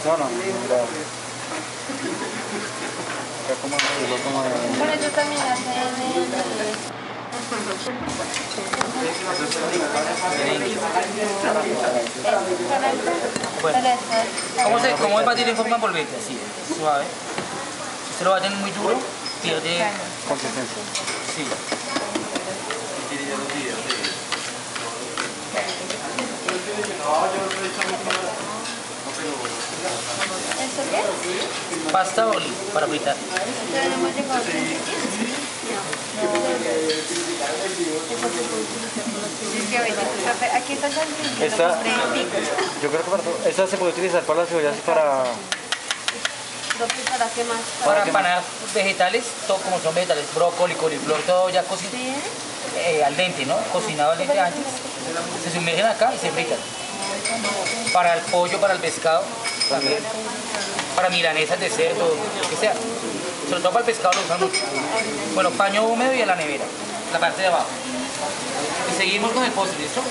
No, no, mira. Acá como el como de... Pero yo también hacen Bueno, ¿cómo es batir en forma envolvente? Así, suave. Si se lo baten muy duro, pierde Consistencia. Sí. ¿Esto qué? Pasta oli para fritar. ¿Ya no hemos llegado a aquí está el Esta, yo creo que para todo. Esta se puede utilizar para las cebollas y para... ¿Para qué más? Para empanar vegetales, todo como son vegetales, brócoli, coliflor, todo ya cocinado. ¿Sí? Al dente, ¿no? Cocinado al dente antes. Se sumergen acá y se fritan. Para el pollo, para el pescado, también. Para milanesas de cerdo, lo que sea. Sobre todo para el pescado lo usan mucho. Bueno, paño húmedo y a la nevera, la parte de abajo. Y seguimos con el postre, ¿listo?